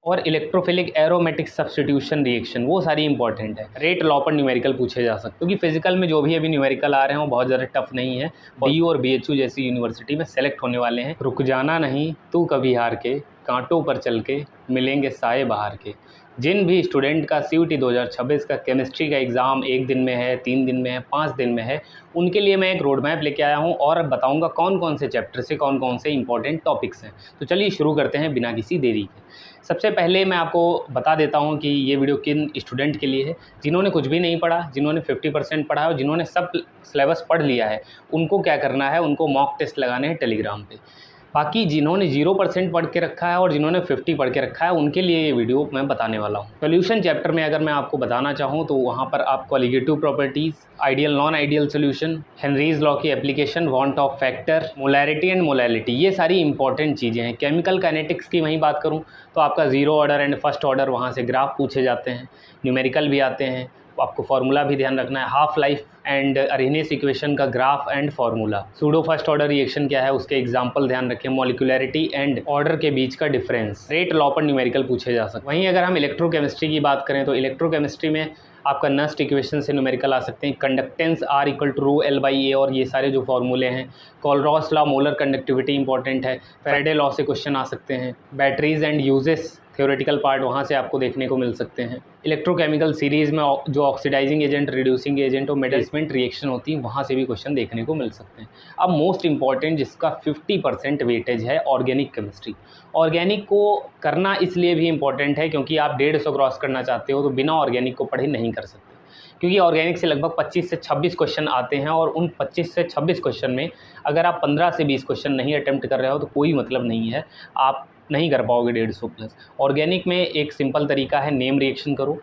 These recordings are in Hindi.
और इलेक्ट्रोफिलिक एरोमेटिक सब्स्टिट्यूशन रिएक्शन, वो सारी इंपॉर्टेंट है। रेट लॉ पर न्यूमेरिकल पूछे जा सकते, क्योंकि फिजिकल में जो भी अभी न्यूमेरिकल आ रहे हैं वो बहुत ज़्यादा टफ नहीं है। डी और BHU जैसी यूनिवर्सिटी में सेलेक्ट होने वाले हैं। रुक जाना नहीं तू कभी हार के, कांटों पर चल के मिलेंगे साए बाहर के। जिन भी स्टूडेंट का CUET 2026 का केमिस्ट्री का एग्ज़ाम 1 दिन में है, 3 दिन में है, 5 दिन में है, उनके लिए मैं एक रोड मैप लेके आया हूँ और बताऊँगा कौन कौन से चैप्टर से कौन कौन से इंपॉर्टेंट टॉपिक्स हैं। तो चलिए शुरू करते हैं बिना किसी देरी के। सबसे पहले मैं आपको बता देता हूँ कि ये वीडियो किन स्टूडेंट के लिए है। जिन्होंने कुछ भी नहीं पढ़ा, जिन्होंने 50% पढ़ा है और जिन्होंने सब सिलेबस पढ़ लिया है, उनको क्या करना है, उनको मॉक टेस्ट लगाने हैं टेलीग्राम पे। बाकी जिन्होंने 0% पढ़ के रखा है और जिन्होंने 50 पढ़ के रखा है, उनके लिए ये वीडियो मैं बताने वाला हूँ। सॉल्यूशन चैप्टर में अगर मैं आपको बताना चाहूँ तो वहाँ पर आप colligative properties, ideal non ideal solution, Henry's law की application, want of factor, molarity and molality, ये सारी इंपॉर्टेंट चीज़ें हैं। केमिकल काइनेटिक्स की वहीं बात करूँ तो आपका 0 ऑर्डर एंड फर्स्ट ऑर्डर, वहाँ से ग्राफ पूछे जाते हैं, न्यूमेरिकल भी आते हैं। आपको फार्मूला भी ध्यान रखना है, half life and Arrhenius equation का graph and formula, pseudo first order reaction क्या है उसके एग्जांपल ध्यान रखें, मॉलिक्यूलैरिटी एंड ऑर्डर के बीच का डिफरेंस, रेट लॉ पर न्यूमेरिकल पूछे जा सकते हैं। वहीं अगर हम इलेक्ट्रोकेमिस्ट्री की बात करें तो इलेक्ट्रोकेमिस्ट्री में आपका नस्ट इक्वेशन से न्यूमेरिकल आ सकते हैं, कंडक्टेंस R = ρL/A और ये सारे जो फार्मूले हैं, कोलरॉस लॉ, मोलर कंडक्टिविटी इंपॉर्टेंट है, फैराडे लॉ से क्वेश्चन आ सकते हैं, batteries and uses theoretical part वहाँ से आपको देखने को मिल सकते हैं। इलेक्ट्रोकेमिकल सीरीज़ में जो ऑक्सीडाइजिंग एजेंट, रिड्यूसिंग एजेंट और मेटलमेंट रिएक्शन होती है, वहाँ से भी क्वेश्चन देखने को मिल सकते हैं। अब मोस्ट इंपॉर्टेंट जिसका 50% वेटेज है, ऑर्गेनिक केमिस्ट्री। ऑर्गेनिक को करना इसलिए भी इंपॉर्टेंट है क्योंकि आप 150 क्रॉस करना चाहते हो तो बिना ऑर्गेनिक को पढ़े नहीं कर सकते, क्योंकि ऑर्गेनिक से लगभग 25 से 26 क्वेश्चन आते हैं और उन 25 से 26 क्वेश्चन में अगर आप 15 से 20 क्वेश्चन नहीं अटेम्प्ट कर रहे हो तो कोई मतलब नहीं है, आप नहीं कर पाओगे 150 प्लस। ऑर्गेनिक में एक सिंपल तरीका है, नेम रिएक्शन करो,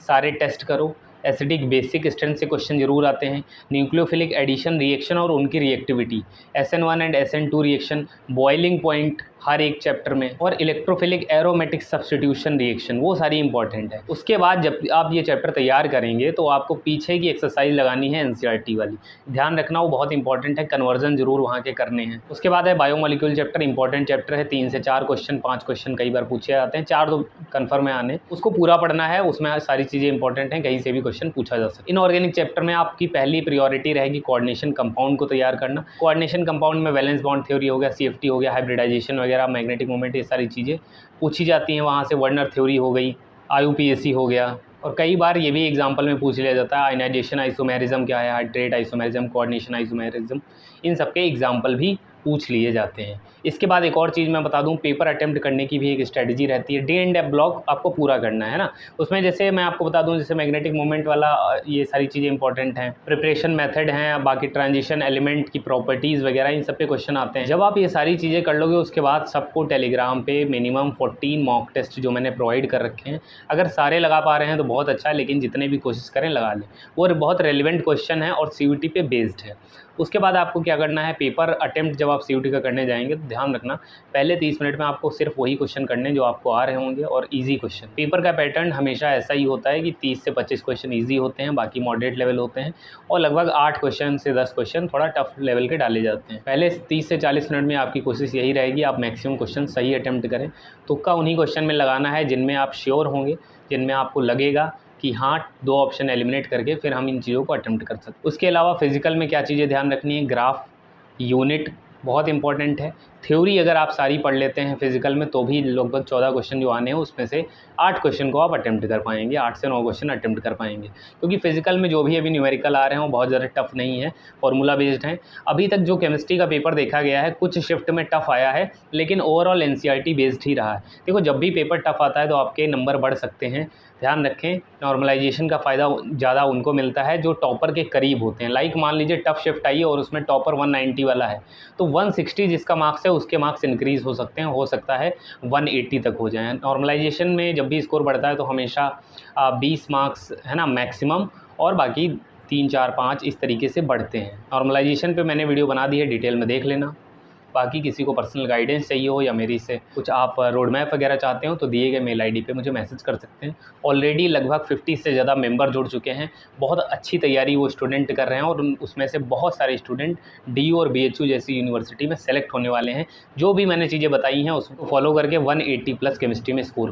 सारे टेस्ट करो, एसिडिक बेसिक स्ट्रेंथ से क्वेश्चन जरूर आते हैं, न्यूक्लियोफिलिक एडिशन रिएक्शन और उनकी reactivity, SN1 and SN2 reaction, boiling point हर एक चैप्टर में, और इलेक्ट्रोफिलिक एरोमेटिक सब्स्टिट्यूशन रिएक्शन, वो सारी इंपॉर्टेंट है। उसके बाद जब आप ये चैप्टर तैयार करेंगे तो आपको पीछे की एक्सरसाइज लगानी है NCERT वाली, ध्यान रखना वो बहुत इंपॉर्टेंट है, कन्वर्जन जरूर वहाँ के करने हैं। उसके बाद है बायोमोलिक्यूल चैप्टर, इंपॉर्टेंट चैप्टर है, 3 से 4 क्वेश्चन, 5 क्वेश्चन कई बार पूछे जाते हैं, 4 तो कन्फर्म है आने, उसको पूरा पढ़ना है, उसमें सारी चीज़ें इंपॉर्टेंट हैं, कहीं से भी क्वेश्चन पूछा जा सकता है। इनऑर्गेनिक चैप्टर में आपकी पहली प्रायोरिटी रहेगी कोऑर्डिनेशन कंपाउंड को तैयार करना। कोऑर्डिनेशन कंपाउंड में वैलेंस बॉन्ड थ्योरी हो गया, CFT हो गया, हाइब्रिडाइजेशन वगैरह, मैग्नेटिक मोमेंट, ये सारी चीज़ें पूछी जाती हैं वहाँ से। वर्नर थ्योरी हो गई, IUPAC हो गया, और कई बार ये भी एग्जाम्पल में पूछ लिया जाता है आयनाइजेशन आइसोमेरिज्म क्या है, हाइड्रेट आइसोमेरिज्म, कोऑर्डिनेशन आइसोमेरिज्म, इन सब के एग्जाम्पल भी पूछ लिए जाते हैं। इसके बाद एक और चीज़ मैं बता दूं, पेपर अटेम्प्ट करने की भी एक स्ट्रेटजी रहती है, डे एंड डेप ब्लॉक आपको पूरा करना है ना। उसमें जैसे मैं आपको बता दूं, जैसे मैग्नेटिक मोमेंट वाला, ये सारी चीज़ें इंपॉर्टेंट हैं, प्रिपरेशन मेथड हैं, बाकी ट्रांजिशन एलिमेंट की प्रॉपर्टीज़ वगैरह, इन सब पे क्वेश्चन आते हैं। जब आप ये सारी चीज़ें कर लोगे उसके बाद सबको टेलीग्राम पे मिनिमम 14 मॉक टेस्ट जो मैंने प्रोवाइड कर रखे हैं, अगर सारे लगा पा रहे हैं तो बहुत अच्छा है, लेकिन जितने भी कोशिश करें लगा लें, वो बहुत रेलिवेंट क्वेश्चन है और CUET पे बेस्ड है। उसके बाद आपको क्या करना है, पेपर अटेम्प्ट जब आप CUET का करने जाएंगे तो ध्यान रखना, पहले 30 मिनट में आपको सिर्फ वही क्वेश्चन करने जो आपको आ रहे होंगे और इजी क्वेश्चन। पेपर का पैटर्न हमेशा ऐसा ही होता है कि 30 से 25 क्वेश्चन इजी होते हैं, बाकी मॉडरेट लेवल होते हैं, और लगभग 8 क्वेश्चन से 10 क्वेश्चन थोड़ा टफ लेवल के डाले जाते हैं। पहले 30 से 40 मिनट में आपकी कोशिश यही रहेगी आप मैक्सिमम क्वेश्चन सही अटेम्प्ट करें। तुक्का उन्हीं क्वेश्चन में लगाना है जिनमें आप श्योर होंगे, जिनमें आपको लगेगा कि हाँ 2 ऑप्शन एलिमिनेट करके फिर हम इन चीज़ों को अटेम्प्ट कर सकते हैं। उसके अलावा फिजिकल में क्या चीज़ें ध्यान रखनी है, ग्राफ, यूनिट बहुत इंपॉर्टेंट है। थ्योरी अगर आप सारी पढ़ लेते हैं फिजिकल में तो भी लगभग 14 क्वेश्चन जो आने हैं उसमें से 8 क्वेश्चन को आप अटेम्प्ट कर पाएंगे, 8 से 9 क्वेश्चन अटेम्प्ट कर पाएंगे, क्योंकि फिजिकल में जो भी अभी न्यूमेरिकल आ रहे हैं वो बहुत ज़्यादा टफ नहीं है, फार्मूला बेस्ड हैं। अभी तक जो केमिस्ट्री का पेपर देखा गया है कुछ शिफ्ट में टफ आया है, लेकिन ओवरऑल NCERT बेस्ड ही रहा है। देखो जब भी पेपर टफ आता है तो आपके नंबर बढ़ सकते हैं, ध्यान रखें। नॉर्मलाइजेशन का फ़ायदा ज़्यादा उनको मिलता है जो टॉपर के करीब होते हैं। लाइक मान लीजिए टफ शिफ्ट आई है और उसमें टॉपर 190 वाला है, तो 160 जिसका मार्क्स है उसके मार्क्स इंक्रीज़ हो सकते हैं, हो सकता है 180 तक हो जाए। नॉर्मलाइजेशन में जब भी स्कोर बढ़ता है तो हमेशा 20 मार्क्स है ना मैक्सिमम, और बाकी 3, 4, 5 इस तरीके से बढ़ते हैं। नॉर्मलाइजेशन पे मैंने वीडियो बना दी है, डिटेल में देख लेना। बाकी किसी को पर्सनल गाइडेंस चाहिए हो या मेरी से कुछ आप रोड मैप वगैरह चाहते हो तो दिए गए मेल ID पे मुझे मैसेज कर सकते हैं। ऑलरेडी लगभग 50 से ज़्यादा मेंबर जुड़ चुके हैं, बहुत अच्छी तैयारी वो स्टूडेंट कर रहे हैं, और उसमें से बहुत सारे स्टूडेंट DU और BHU जैसी यूनिवर्सिटी में सेलेक्ट होने वाले हैं। जो भी मैंने चीज़ें बताई हैं उसको फॉलो करके 180 प्लस केमिस्ट्री में स्कोर